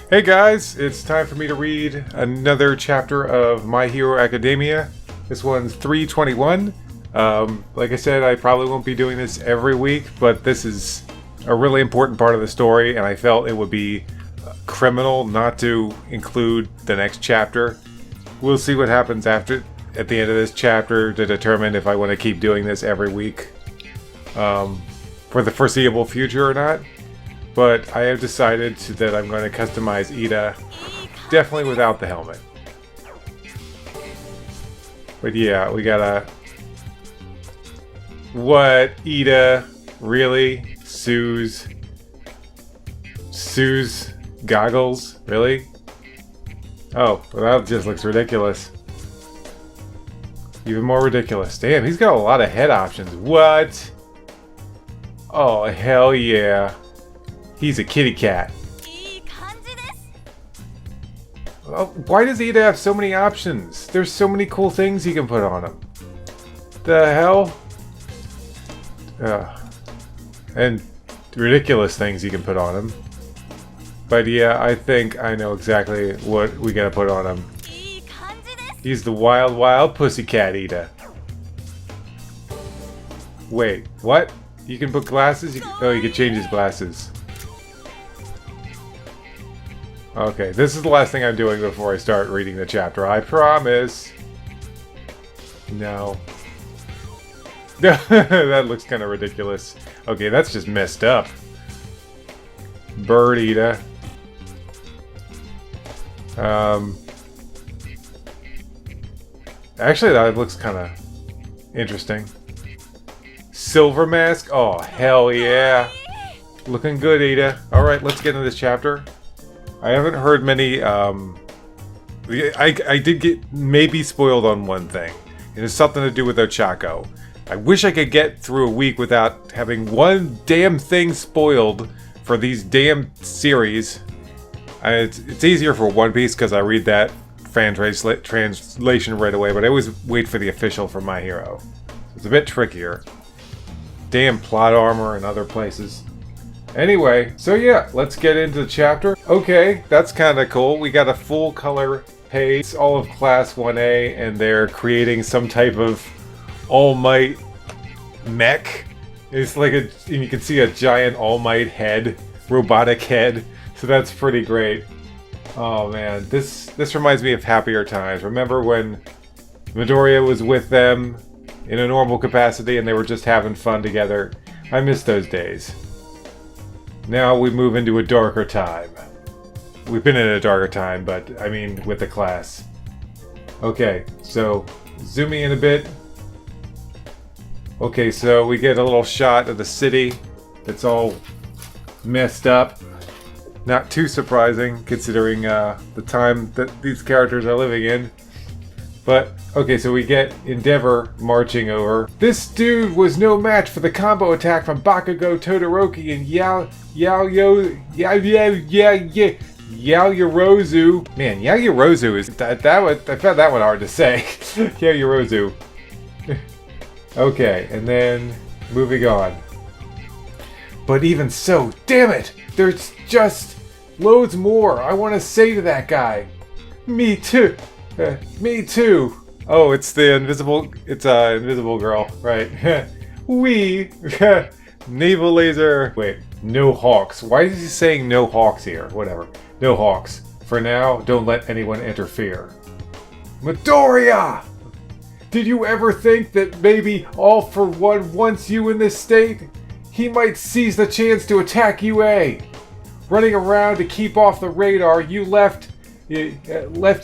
Hey guys, it's time for me to read another chapter of My Hero Academia. This one's 321. Like I said, I probably won't be doing this every week, but this is a really important part of the story, and I felt it would be criminal not to include the next chapter. We'll see what happens at the end of this chapter to determine if I want to keep doing this every week for the foreseeable future or not. But I have decided that I'm going to customize Ida, definitely without the helmet. But yeah, we gotta... What? Ida? Really? Sue's goggles? Really? Oh, well, that just looks ridiculous. Even more ridiculous. Damn, he's got a lot of head options. What? Oh, hell yeah. He's a kitty cat. Oh, why does Ida have so many options? There's so many cool things you can put on him. The hell? And ridiculous things you can put on him. But yeah, I think I know exactly what we gotta put on him. He's the wild, wild pussycat Ida. Wait, what? You can put glasses? You can change his glasses. Okay, this is the last thing I'm doing before I start reading the chapter. I promise. No. That looks kind of ridiculous. Okay, that's just messed up. Bird Ida. Actually, that looks kind of interesting. Silver mask? Oh, hell yeah. Looking good, Ida. Alright, let's get into this chapter. I haven't heard many, I did get maybe spoiled on one thing. It has something to do with Ochako. I wish I could get through a week without having one damn thing spoiled for these damn series. It's easier for One Piece because I read that fan translation right away, but I always wait for the official for My Hero. It's a bit trickier. Damn plot armor and other places. Anyway, so yeah, let's get into the chapter. Okay, that's kind of cool. We got a full color page, all of Class 1A, and they're creating some type of All Might mech. It's like and you can see a giant All Might head, robotic head. So that's pretty great. Oh man, this reminds me of happier times. Remember when Midoriya was with them in a normal capacity and they were just having fun together? I miss those days. Now we move into a darker time. We've been in a darker time, but I mean with the class. Okay, so zooming in a bit. Okay, so we get a little shot of the city that's all messed up. Not too surprising considering the time that these characters are living in. But, okay, so we get Endeavor marching over. This dude was no match for the combo attack from Bakugo, Todoroki, and Yaoyorozu. Man, Yaoyorozu is... I found that one hard to say. Yaoyorozu. Okay, and then moving on. But even so, damn it! There's just loads more I want to say to that guy. Me too. Me too. Oh, it's the invisible. It's invisible girl, right? We naval laser. Wait, no hawks. Why is he saying no hawks here? Whatever. No hawks. For now, don't let anyone interfere. Midoriya! Did you ever think that maybe All For One wants you in this state? He might seize the chance to attack UA. Running around to keep off the radar, left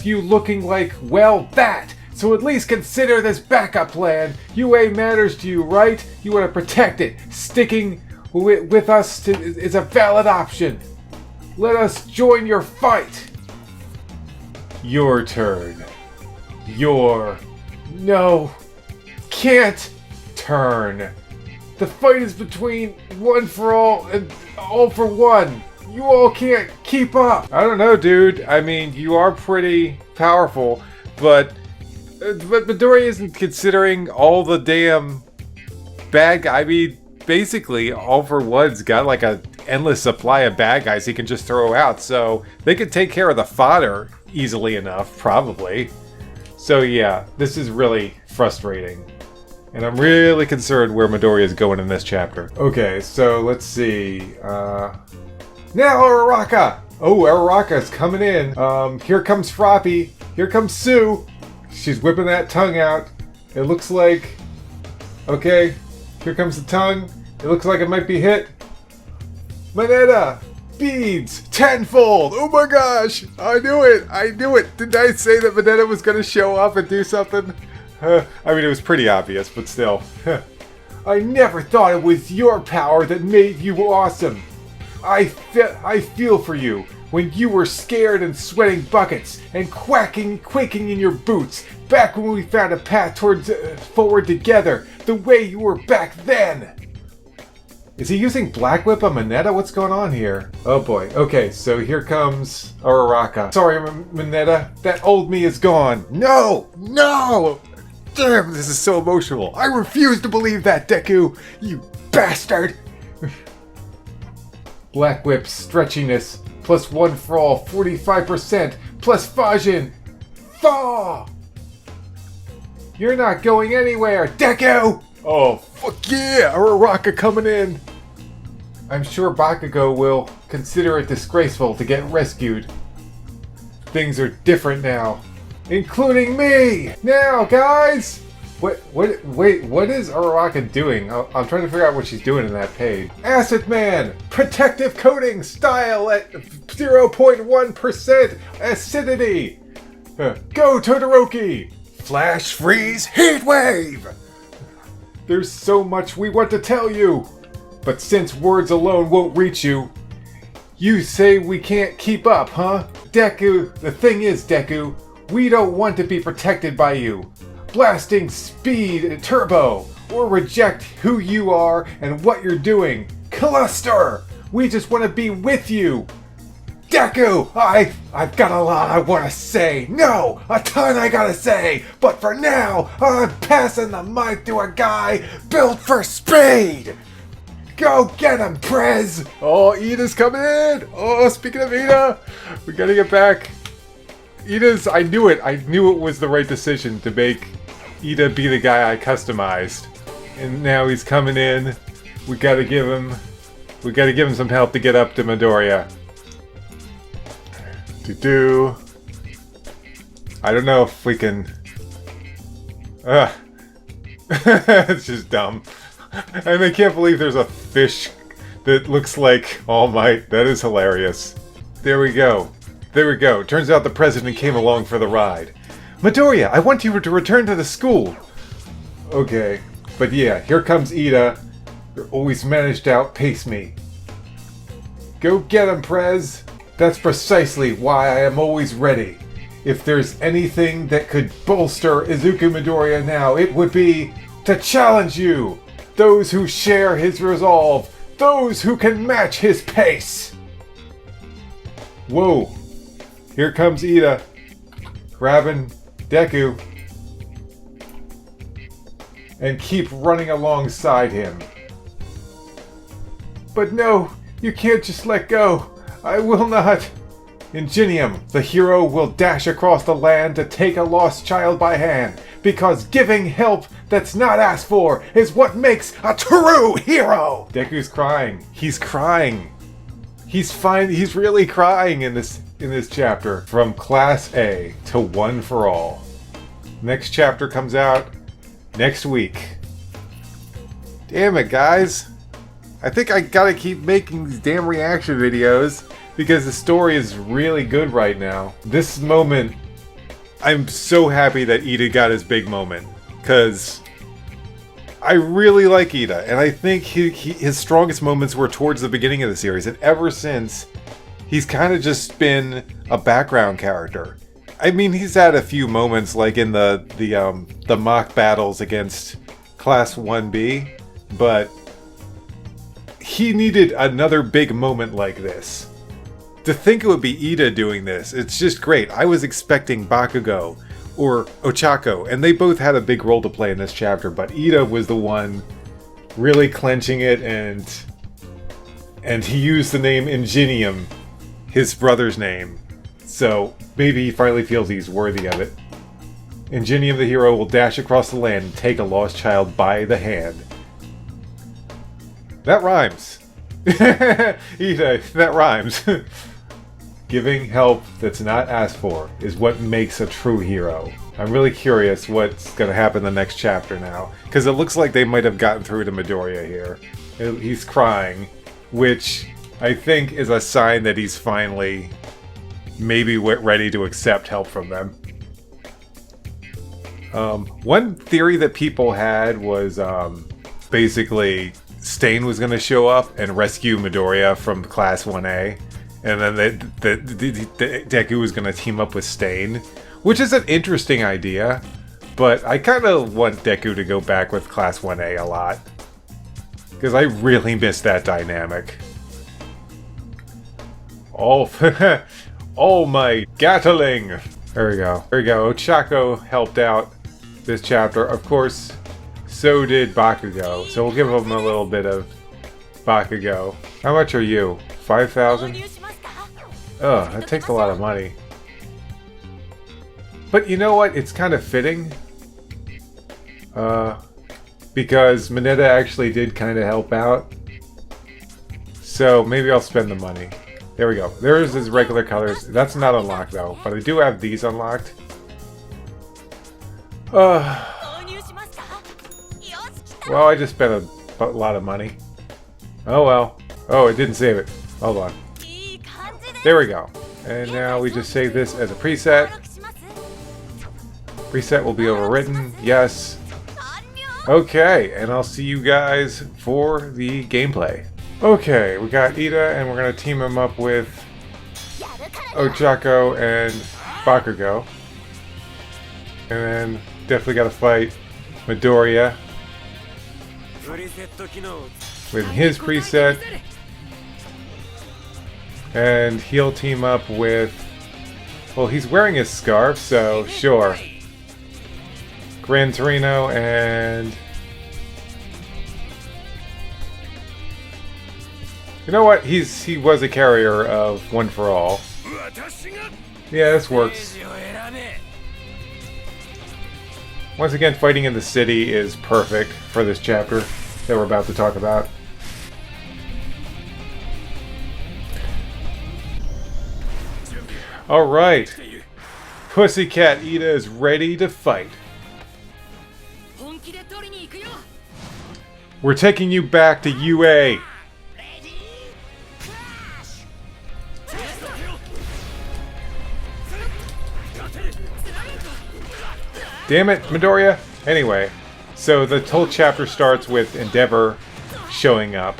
you looking like, well, that. So at least consider this backup plan. UA matters to you, right? You want to protect it. Sticking with us is a valid option. Let us join your fight. Your turn. No. Can't turn. The fight is between One For All and All For One. You all can't keep up. I don't know, dude. I mean, you are pretty powerful, but Midoriya isn't considering all the damn bad guy. I mean, basically, All For One's got like a endless supply of bad guys he can just throw out, so they could take care of the fodder easily enough, probably. So yeah, this is really frustrating. And I'm really concerned where Midoriya is going in this chapter. Okay, so let's see. Now Uraraka! Oh, Uraraka's coming in. Here comes Froppy. Here comes Sue. She's whipping that tongue out. It looks like... Okay, here comes the tongue. It looks like it might be hit. Mineta! Beads! Tenfold! Oh my gosh! I knew it! I knew it! Didn't I say that Mineta was going to show up and do something? I mean, it was pretty obvious, but still. I never thought it was your power that made you awesome. I feel for you when you were scared and sweating buckets and quaking in your boots back when we found a path towards forward together the way you were back then. Is he using Black Whip on Mineta? What's going on here? Oh boy. Okay, so here comes Uraraka. Sorry, Mineta. That old me is gone. No! No! Damn, this is so emotional. I refuse to believe that, Deku! You bastard! Black Whip stretchiness, plus 1 for all, 45%, plus Fajin! Thaw! You're not going anywhere, Deku! Oh, fuck yeah! Uraraka coming in! I'm sure Bakugo will consider it disgraceful to get rescued. Things are different now. Including me! Now, guys! Wait, what is Uraraka doing? I'm trying to figure out what she's doing in that page. Acid Man! Protective coating style at 0.1% acidity! Go Todoroki! Flash Freeze Heat Wave! There's so much we want to tell you! But since words alone won't reach you, you say we can't keep up, huh? Deku, the thing is, Deku, we don't want to be protected by you. Blasting speed turbo, or reject who you are and what you're doing. Cluster! We just want to be with you. Deku, I've got a lot I want to say. No, a ton I gotta say. But for now, I'm passing the mic to a guy built for speed. Go get him, Prez! Oh, Ida's coming in! Oh, speaking of Ida, we gotta get back. Ida's, I knew it. I knew it was the right decision to make Ida be the guy I customized. And now he's coming in. We gotta give him some help to get up to Midoriya. I don't know if we can... It's just dumb. And I can't believe there's a fish that looks like All Might. That is hilarious. There we go. There we go. Turns out the president came along for the ride. Midoriya, I want you to return to the school. Okay. But yeah, here comes Ida. You always managed to outpace me. Go get him, Prez. That's precisely why I am always ready. If there's anything that could bolster Izuku Midoriya now, it would be to challenge you. Those who share his resolve. Those who can match his pace. Whoa. Here comes Ida. Grabbing Deku. And keep running alongside him. But no, you can't just let go. I will not. Ingenium, the hero will dash across the land to take a lost child by hand, because giving help that's not asked for is what makes a true hero! Deku's crying. He's crying. He's fine. He's really crying in this chapter. From Class A to One for All. Next chapter comes out next week. Damn it, guys. I think I gotta keep making these damn reaction videos because the story is really good right now. This moment, I'm so happy that Ida got his big moment, because I really like Ida, and I think his strongest moments were towards the beginning of the series, and ever since, he's kind of just been a background character. I mean, he's had a few moments, like in the mock battles against Class 1B, but he needed another big moment like this. To think it would be Ida doing this, it's just great. I was expecting Bakugo or Ochako, and they both had a big role to play in this chapter, but Ida was the one really clenching it and And he used the name Ingenium, his brother's name. So maybe he finally feels he's worthy of it. Ingenium the hero will dash across the land and take a lost child by the hand. That rhymes. Ida, that rhymes. Giving help that's not asked for is what makes a true hero. I'm really curious what's going to happen in the next chapter now. Because it looks like they might have gotten through to Midoriya here. He's crying, which I think is a sign that he's finally maybe ready to accept help from them. One theory that people had was basically Stain was going to show up and rescue Midoriya from Class 1A, and then the Deku was going to team up with Stain, which is an interesting idea, but I kind of want Deku to go back with Class 1A a lot, because I really miss that dynamic. Oh, oh my Gatling! There we go. There we go. Ochako helped out this chapter. Of course, so did Bakugo. So we'll give him a little bit of Bakugo. How much are you? 5,000? Ugh, that takes a lot of money. But you know what? It's kind of fitting. Because Mineta actually did kind of help out. So maybe I'll spend the money. There we go. There's his regular colors. That's not unlocked though, but I do have these unlocked. Well, I just spent a lot of money. Oh well. Oh, it didn't save it. Hold on. There we go. And now we just save this as a preset. Preset will be overwritten. Yes. Okay, and I'll see you guys for the gameplay. Okay, we got Ida, and we're going to team him up with Ochako and Bakugo. And then definitely got to fight Midoriya with his preset. And he'll team up with... Well, he's wearing his scarf, so sure. Gran Torino and... You know what? He was a carrier of One for All. Yeah, this works. Once again, fighting in the city is perfect for this chapter that we're about to talk about. Alright. Pussycat Ida is ready to fight. We're taking you back to UA. Damn it, Midoriya! Anyway, so the whole chapter starts with Endeavor showing up,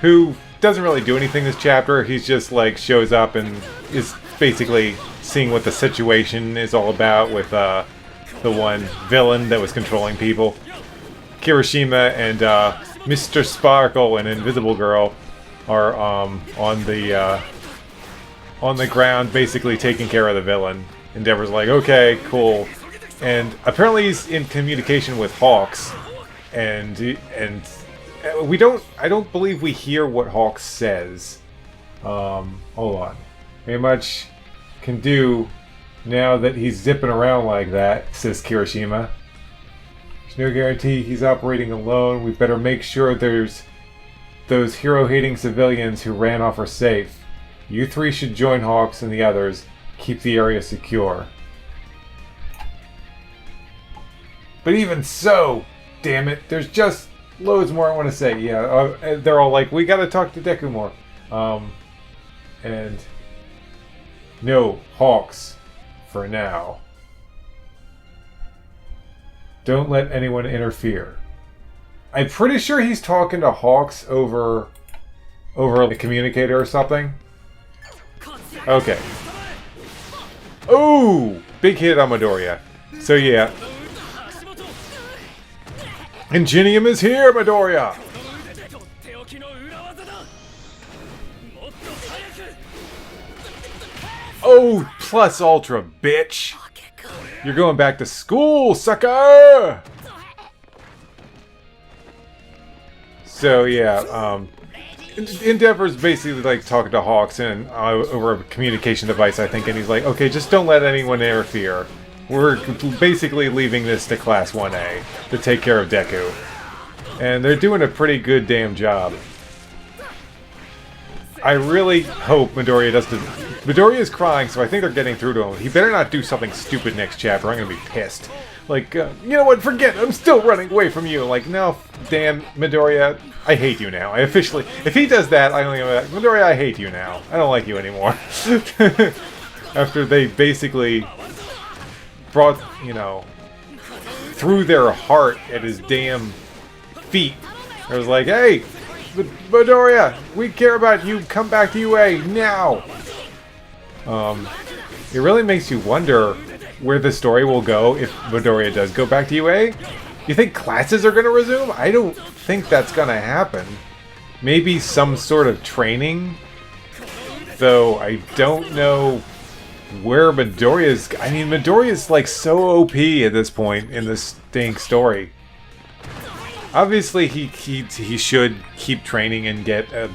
who doesn't really do anything this chapter. He's just like shows up and is basically seeing what the situation is all about with the one villain that was controlling people. Kirishima and Mr. Sparkle and Invisible Girl are on the ground, basically taking care of the villain. Endeavor's like, okay, cool. And apparently he's in communication with Hawks, and we don't. I don't believe we hear what Hawks says. Hold on. Ain't much can do now that he's zipping around like that, says Kirishima. There's no guarantee he's operating alone. We better make sure there's those hero-hating civilians who ran off are safe. You three should join Hawks and the others. Keep the area secure. But even so, damn it, there's just loads more I want to say. Yeah, they're all like, we gotta talk to Deku more. And no Hawks for now. Don't let anyone interfere. I'm pretty sure he's talking to Hawks over a communicator or something. Okay. Ooh, big hit on Midoriya. So yeah. Ingenium is here, Midoriya! Oh, plus ultra, bitch! You're going back to school, sucker! So yeah, Endeavor's basically like talking to Hawks and over a communication device, I think, and he's like, okay, just don't let anyone interfere. We're basically leaving this to Class 1A to take care of Deku. And they're doing a pretty good damn job. I really hope Midoriya does the... Midoriya is crying, so I think they're getting through to him. He better not do something stupid next chapter. I'm gonna be pissed. Like, you know what? Forget it. I'm still running away from you. Like, no, damn, Midoriya, I hate you now. I officially... If he does that, I only go back, Midoriya, I hate you now. I don't like you anymore. After they basically brought, you know, threw their heart at his damn feet. It was like, hey, Midoriya, we care about you. Come back to UA now. It really makes you wonder where the story will go if Midoriya does go back to UA. You think classes are going to resume? I don't think that's going to happen. Maybe some sort of training, though I don't know where Midoriya's... I mean, Midoriya's like so OP at this point in this dang story. Obviously, he should keep training and get a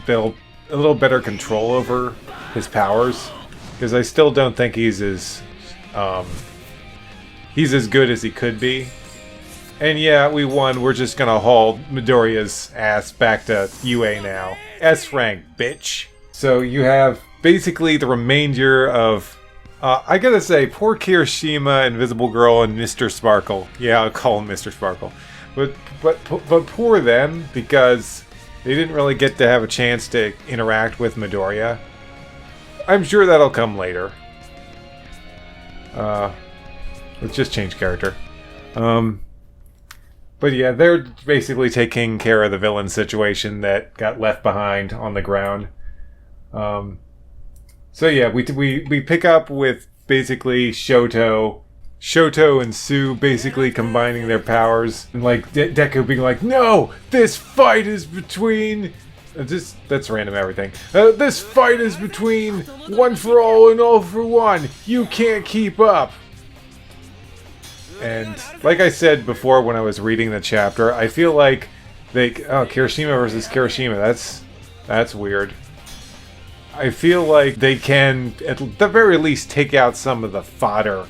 little better control over his powers, because I still don't think he's as good as he could be. And yeah, we won. We're just gonna haul Midoriya's ass back to UA now. S rank, bitch. So you have basically the remainder of... I gotta say, poor Kirishima, Invisible Girl, and Mr. Sparkle. Yeah, I'll call him Mr. Sparkle. But poor them, because they didn't really get to have a chance to interact with Midoriya. I'm sure that'll come later. Let's just change character. But yeah, they're basically taking care of the villain situation that got left behind on the ground. So yeah, we pick up with basically Shoto and Sue basically combining their powers, and like Deku being like, "No, this fight is between." That's random everything. This fight is between One for All and All for One. You can't keep up. And like I said before when I was reading the chapter, I feel like Kirishima versus Kirishima. That's weird. I feel like they can, at the very least, take out some of the fodder.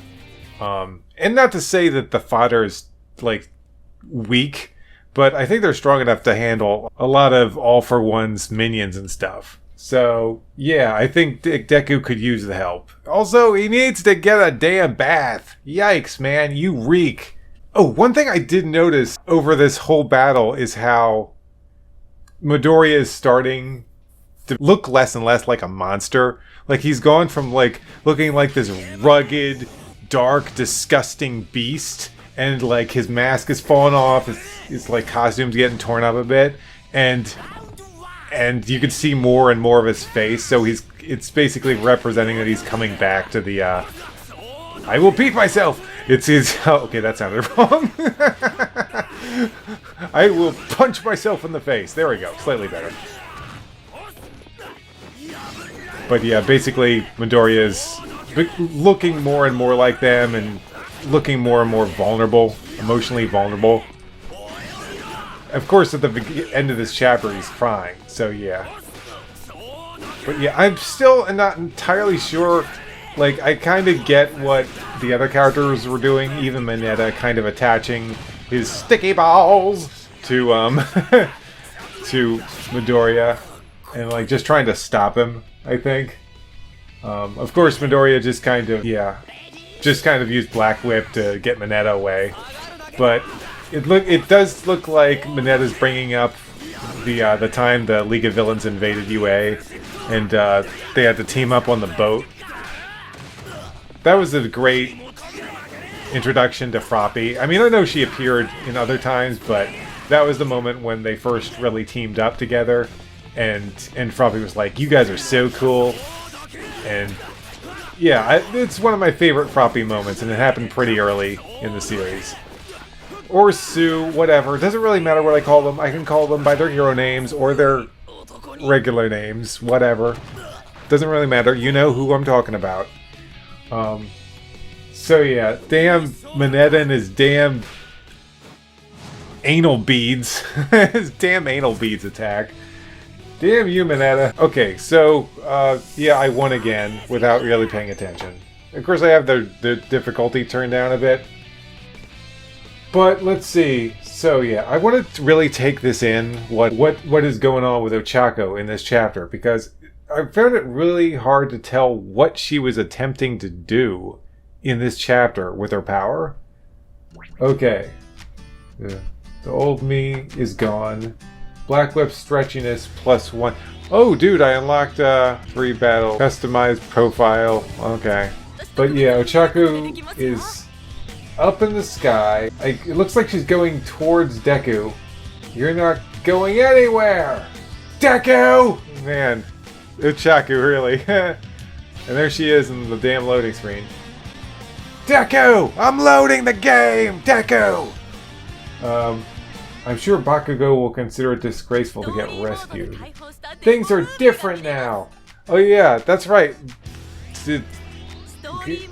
And not to say that the fodder is, like, weak, but I think they're strong enough to handle a lot of All for One's minions and stuff. So, yeah, I think Deku could use the help. Also, he needs to get a damn bath. Yikes, man, you reek. Oh, one thing I did notice over this whole battle is how Midoriya is starting to look less and less like a monster. Like, he's gone from, like, looking like this rugged, dark, disgusting beast, and, like, his mask is falling off, his like, costume's getting torn up a bit, and you can see more and more of his face, so it's basically representing that he's coming back to the, I will beat myself! It's his... Oh, okay, that sounded wrong. I will punch myself in the face. There we go, slightly better. But yeah, basically, Midoriya is looking more and more like them, and looking more and more vulnerable, emotionally vulnerable. Of course, at the end of this chapter, he's crying, so yeah. But yeah, I'm still not entirely sure. Like, I kind of get what the other characters were doing, even Mineta kind of attaching his sticky balls to, to Midoriya, and, like, just trying to stop him, I think. Of course, Midoriya just kind of used Black Whip to get Mineta away. But it does look like Mineta's bringing up the time the League of Villains invaded UA, and they had to team up on the boat. That was a great introduction to Froppy. I mean, I know she appeared in other times, but that was the moment when they first really teamed up together, and Froppy was like, "You guys are so cool." And yeah, it's one of my favorite Froppy moments, and it happened pretty early in the series. Or Sue, whatever. It doesn't really matter what I call them. I can call them by their hero names or their regular names, whatever. Doesn't really matter. You know who I'm talking about. So yeah, damn Mineta and his damn anal beads. His damn anal beads attack. Damn you, Mineta. Okay, so, yeah, I won again without really paying attention. Of course, I have the difficulty turned down a bit. But let's see. So, yeah, I want to really take this in, what is going on with Ochako in this chapter, because I found it really hard to tell what she was attempting to do in this chapter with her power. Okay. The old me is gone. Black Whip stretchiness +1. Oh, dude, I unlocked 3 battle customized profile. Okay. But yeah, Ochako is up in the sky. It looks like she's going towards Deku. You're not going anywhere! Deku! Man, Ochako, really. And there she is in the damn loading screen. Deku! I'm loading the game! Deku! I'm sure Bakugo will consider it disgraceful to get rescued. Things are different now! Oh yeah, that's right.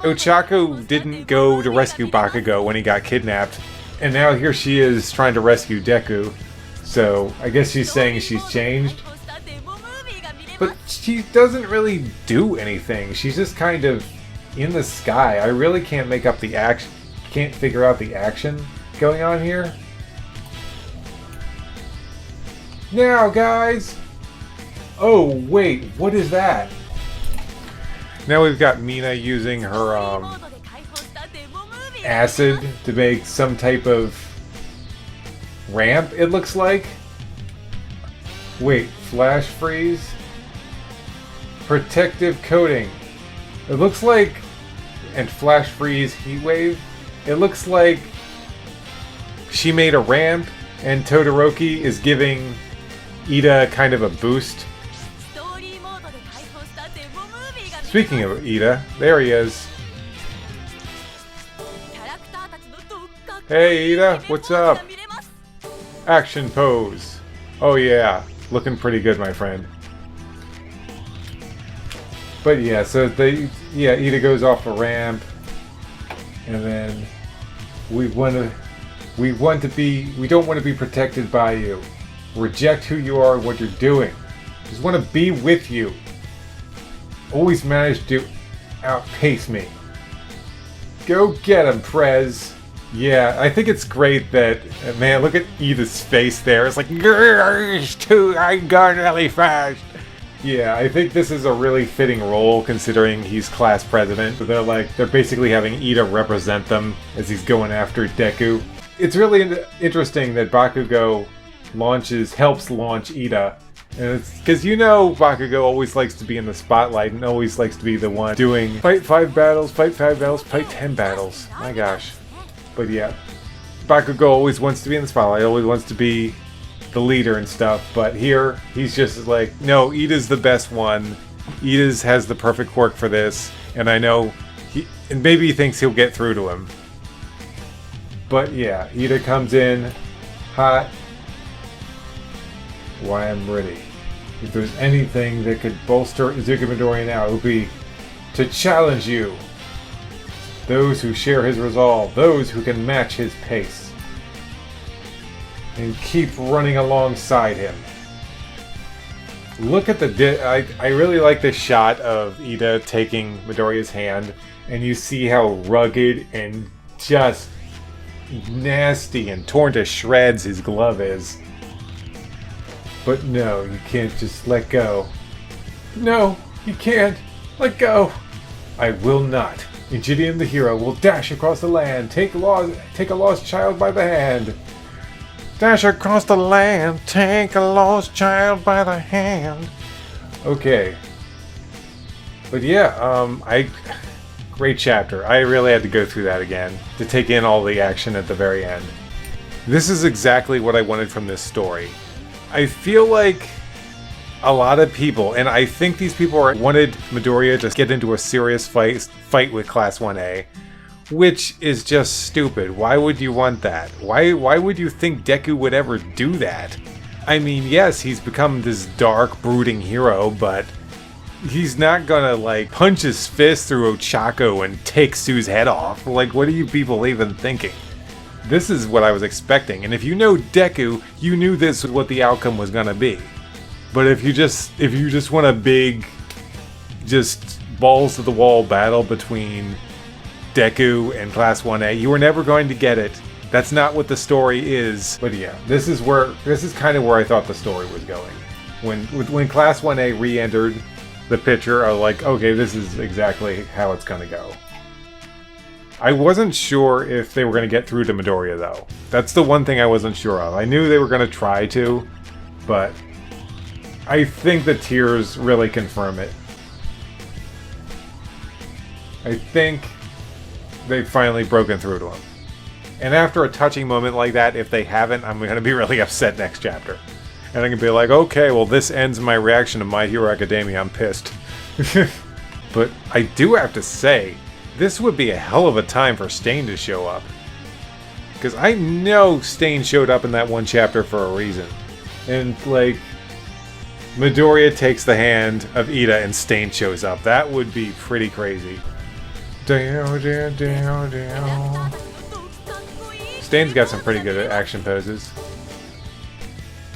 Ochako didn't go to rescue Bakugo when he got kidnapped, and now here she is trying to rescue Deku. So, I guess she's saying she's changed. But she doesn't really do anything. She's just kind of in the sky. I really can't make up the action. Can't figure out the action going on here. Now, guys! Oh, wait, what is that? Now we've got Mina using her, acid to make some type of ramp, it looks like. Wait, flash freeze? Protective coating. It looks like... And flash freeze heat wave. It looks like she made a ramp and Todoroki is giving Ida kind of a boost. Speaking of Ida, there he is. Hey Ida, what's up? Action pose. Oh yeah, looking pretty good, my friend. But yeah, so Ida goes off a ramp, and then we don't want to be protected by you. Reject who you are and what you're doing. Just want to be with you. Always manage to outpace me. Go get him, Prez. Yeah, I think it's great that, man, look at Ida's face there. It's like, I'm going really fast. Yeah, I think this is a really fitting role considering he's class president. So they're basically having Ida represent them as he's going after Deku. It's really interesting that Bakugo helps launch Ida. And it's because Bakugo always likes to be in the spotlight and always likes to be the one doing fight 5 battles, fight 10 battles. My gosh. But yeah, Bakugo always wants to be in the spotlight, always wants to be the leader and stuff. But here, he's just like, no, Ida's the best one. Ida's has the perfect quirk for this. And I know, and maybe he thinks he'll get through to him. But yeah, Ida comes in hot. Why I'm ready. If there's anything that could bolster Izuku Midoriya now, it would be to challenge you. Those who share his resolve, those who can match his pace. And keep running alongside him. Look at I really like this shot of Ida taking Midoriya's hand, and you see how rugged and just nasty and torn to shreds his glove is. But no, you can't just let go. No, you can't. Let go. I will not. And Gideon the hero will dash across the land, take a lost child by the hand. Dash across the land, take a lost child by the hand. Okay. But yeah, great chapter. I really had to go through that again to take in all the action at the very end. This is exactly what I wanted from this story. I feel like a lot of people, and I think these people wanted Midoriya to get into a serious fight with Class 1A, which is just stupid. Why would you want that? Why would you think Deku would ever do that? I mean, yes, he's become this dark, brooding hero, but he's not gonna, like, punch his fist through Ochako and take Sue's head off. Like, what are you people even thinking? This is what I was expecting, and if you know Deku, you knew this was what the outcome was gonna be. But if you just want a big, just balls to the wall battle between Deku and Class 1A, you are never going to get it. That's not what the story is. But yeah, this is kind of where I thought the story was going. When Class 1A re-entered the picture, I was like, okay, this is exactly how it's gonna go. I wasn't sure if they were gonna get through to Midoriya though. That's the one thing I wasn't sure of. I knew they were gonna try to, but I think the tears really confirm it. I think they've finally broken through to him. And after a touching moment like that, if they haven't, I'm going to be really upset next chapter. And I'm going to be like, okay, well, this ends my reaction to My Hero Academia. I'm pissed. But I do have to say, this would be a hell of a time for Stain to show up. Because I know Stain showed up in that one chapter for a reason. And, like, Midoriya takes the hand of Ida and Stain shows up. That would be pretty crazy. Stain's got some pretty good action poses.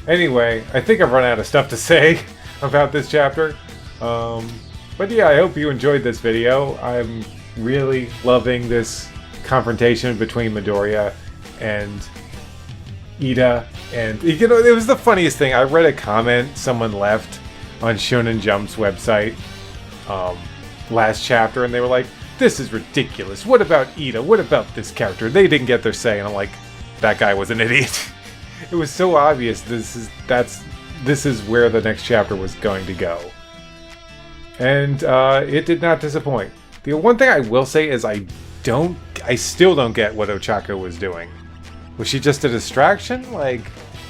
Anyway, I think I've run out of stuff to say about this chapter. But yeah, I hope you enjoyed this video. I'm really loving this confrontation between Midoriya and Ida. And, you know, it was the funniest thing. I read a comment someone left on Shonen Jump's website last chapter, and they were like, this is ridiculous. What about Ida? What about this character? They didn't get their say. And I'm like, that guy was an idiot. It was so obvious this is where the next chapter was going to go. And it did not disappoint. The one thing I will say is I still don't get what Ochako was doing. Was she just a distraction? Like,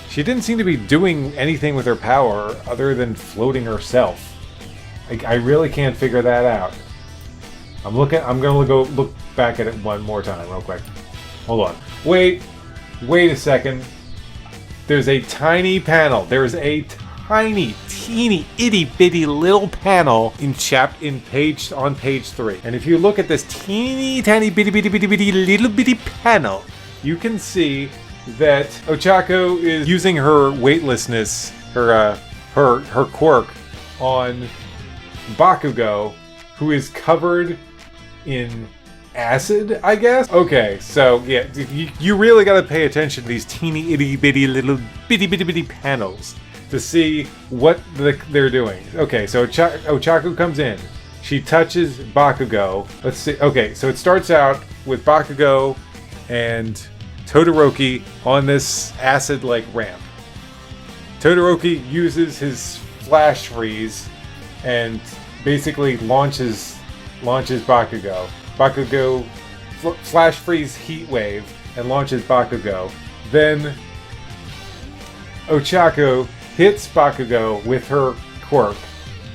she didn't seem to be doing anything with her power other than floating herself. Like, I really can't figure that out. I'm gonna go look back at it one more time real quick. Hold on. Wait a second. There's a tiny panel. There's a tiny, teeny, itty bitty little panel on page 3. And if you look at this teeny tiny bitty little bitty panel, you can see that Ochako is using her weightlessness, her quirk on Bakugo, who is covered in acid, I guess? Okay, so yeah, you really gotta pay attention to these teeny itty bitty little bitty panels to see what they're doing. Okay, so Ochako comes in. She touches Bakugo. Let's see. Okay, so it starts out with Bakugo and Todoroki on this acid-like ramp. Todoroki uses his flash freeze and basically launches Bakugo. Bakugo flash freeze heat wave and launches Bakugo. Then Ochako hits Bakugo with her quirk,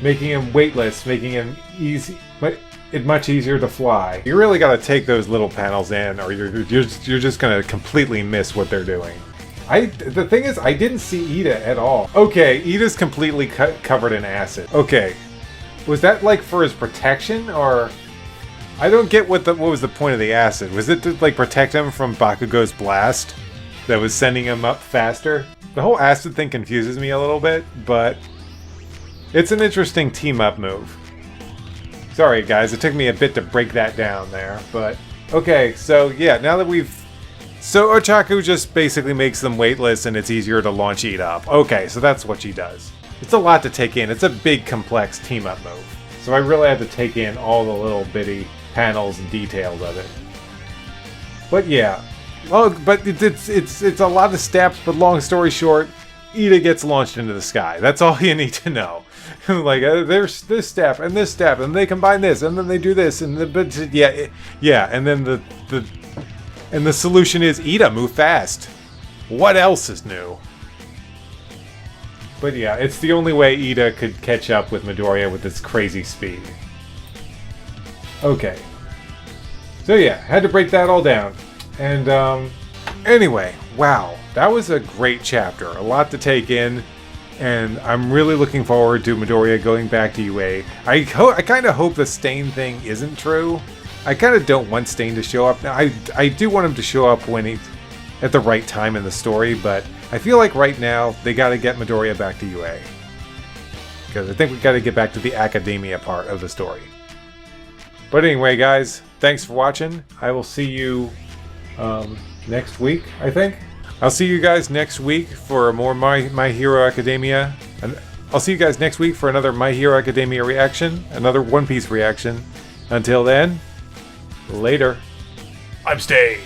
making him weightless, making him much easier to fly. You really got to take those little panels in, or you're just gonna completely miss what they're doing. The thing is, I didn't see Ida at all. Okay, Ida's completely covered in acid. Okay. Was that like for his protection, or I don't get what was the point of the acid? Was it to like protect him from Bakugo's blast that was sending him up faster? The whole acid thing confuses me a little bit, but it's an interesting team-up move. Sorry guys, it took me a bit to break that down there, but okay, so yeah, now that so Ochako just basically makes them weightless and it's easier to launch Ida up. Okay, so that's what she does. It's a lot to take in. It's a big, complex team-up move. So I really had to take in all the little bitty panels and details of it. But yeah. Oh, but it's a lot of steps, but long story short, Ida gets launched into the sky. That's all you need to know. Like, there's this step, and they combine this, and then they do this, and and then the solution is Ida, move fast. What else is new? But yeah, it's the only way Ida could catch up with Midoriya with its crazy speed. Okay. So yeah, had to break that all down. And anyway, wow, that was a great chapter. A lot to take in. And I'm really looking forward to Midoriya going back to UA. I kind of hope the Stain thing isn't true. I kind of don't want Stain to show up. Now, I do want him to show up when he's at the right time in the story, but I feel like right now they got to get Midoriya back to UA. because I think we got to get back to the academia part of the story. But anyway, guys, thanks for watching. I will see you next week, I think. I'll see you guys next week for more My Hero Academia. And I'll see you guys next week for another My Hero Academia reaction, another One Piece reaction. Until then, later. I'm Stay.